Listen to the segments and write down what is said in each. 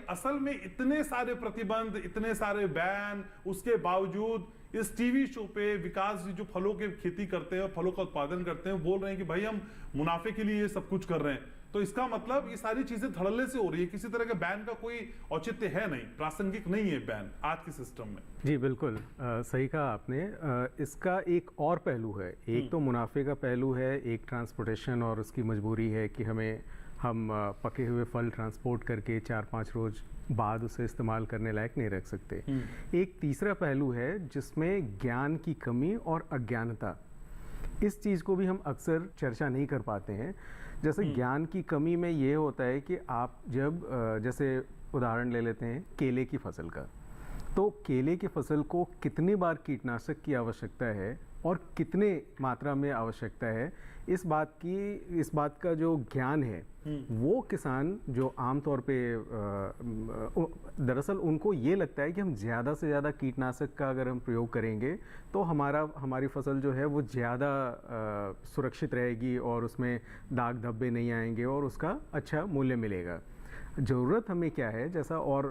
असल में इतने सारे प्रतिबंध, इतने सारे बैन, उसके बावजूद इस टीवी शो पे विकास जी जो फलों की खेती करते हैं, फलों का उत्पादन करते हैं, बोल रहे हैं कि भाई हम मुनाफे के लिए ये सब कुछ कर रहे हैं। तो इसका मतलब ये सारी चीजें धड़ल्ले से हो रही है, किसी तरह के बैन का कोई औचित्य है नहीं, प्रासंगिक नहीं है बैन आज के सिस्टम में। जी बिल्कुल, सही कहा आपने। इसका एक और पहलू है, एक तो मुनाफे का पहलू है, एक ट्रांसपोर्टेशन और उसकी मजबूरी है कि हम पके हुए फल ट्रांसपोर्ट करके 4-5 रोज बाद उसे इस्तेमाल करने लायक नहीं रख सकते। एक तीसरा पहलू है जिसमें ज्ञान की कमी और अज्ञानता, इस चीज़ को भी हम अक्सर चर्चा नहीं कर पाते हैं। जैसे ज्ञान की कमी में ये होता है कि आप जब जैसे उदाहरण ले लेते हैं केले की फसल का, तो केले की फसल को कितनी बार कीटनाशक की आवश्यकता है और कितने मात्रा में आवश्यकता है, इस बात का जो ज्ञान है वो किसान जो आमतौर पे दरअसल उनको ये लगता है कि हम ज़्यादा से ज़्यादा कीटनाशक का अगर हम प्रयोग करेंगे तो हमारी फसल जो है वो ज़्यादा सुरक्षित रहेगी और उसमें दाग धब्बे नहीं आएंगे और उसका अच्छा मूल्य मिलेगा। ज़रूरत हमें क्या है, जैसा और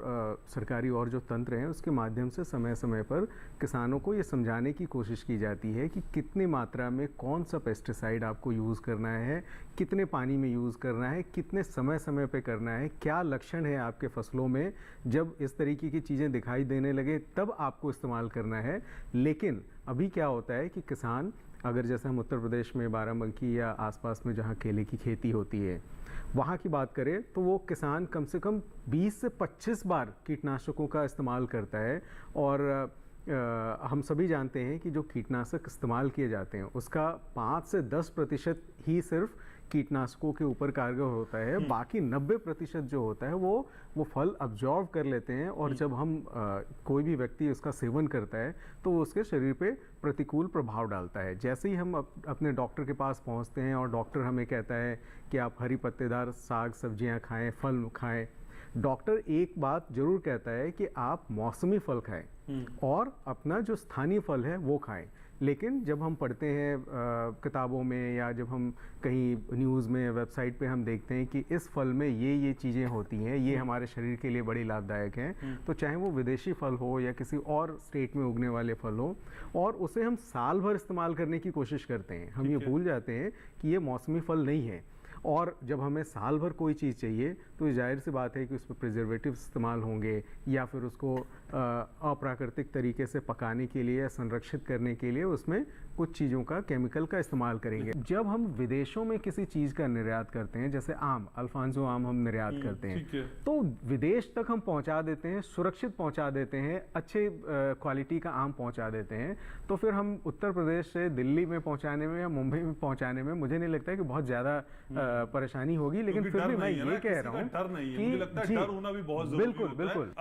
सरकारी और जो तंत्र हैं उसके माध्यम से समय समय पर किसानों को ये समझाने की कोशिश की जाती है कि कितनी मात्रा में कौन सा पेस्टिसाइड आपको यूज़ करना है, कितने पानी में यूज़ करना है, कितने समय समय पे करना है, क्या लक्षण है आपके फसलों में, जब इस तरीके की चीज़ें दिखाई देने लगे तब आपको इस्तेमाल करना है। लेकिन अभी क्या होता है कि किसान, अगर जैसे हम उत्तर प्रदेश में बाराबंकी या आसपास में जहाँ केले की खेती होती है वहाँ की बात करें तो वो किसान कम से कम 20 से 25 बार कीटनाशकों का इस्तेमाल करता है। और हम सभी जानते हैं कि जो कीटनाशक इस्तेमाल किए जाते हैं उसका 5 से 10% ही सिर्फ कीटनाशकों के ऊपर कारगर होता है, बाकी 90% जो होता है वो फल अब्जॉर्व कर लेते हैं और जब हम कोई भी व्यक्ति उसका सेवन करता है तो वो उसके शरीर पे प्रतिकूल प्रभाव डालता है। जैसे ही हम अपने डॉक्टर के पास पहुंचते हैं और डॉक्टर हमें कहता है कि आप हरी पत्तेदार साग सब्जियां खाएं, फल खाएं, डॉक्टर एक बात जरूर कहता है कि आप मौसमी फल खाएं और अपना जो स्थानीय फल है वो खाएं। लेकिन जब हम पढ़ते हैं किताबों में या जब हम कहीं न्यूज़ में, वेबसाइट पे हम देखते हैं कि इस फल में ये चीज़ें होती हैं, ये हमारे शरीर के लिए बड़ी लाभदायक हैं, तो चाहे वो विदेशी फल हो या किसी और स्टेट में उगने वाले फल हो, और उसे हम साल भर इस्तेमाल करने की कोशिश करते हैं। हम ये भूल जाते हैं कि ये मौसमी फल नहीं है। और जब हमें साल भर कोई चीज़ चाहिए तो जाहिर सी बात है कि उसमें प्रिजर्वेटिव्स इस्तेमाल होंगे या फिर उसको अप्राकृतिक तरीके से पकाने के लिए या संरक्षित करने के लिए उसमें कुछ चीज़ों का केमिकल का इस्तेमाल करेंगे। जब हम विदेशों में किसी चीज़ का निर्यात करते हैं, जैसे आम, अल्फांसो आम हम निर्यात करते हैं, तो विदेश तक हम पहुंचा देते हैं, सुरक्षित पहुंचा देते हैं, अच्छे क्वालिटी का आम पहुंचा देते हैं, तो फिर हम उत्तर प्रदेश से दिल्ली में पहुंचाने में या मुंबई में पहुंचाने में मुझे नहीं लगता है कि बहुत ज़्यादा परेशानी होगी। लेकिन फिर भी मैं ये कह रहा हूँ डर नहीं है, मुझे लगता है डर होना भी बहुत जरूरी बिल्कुल होता है। बिल्कुल।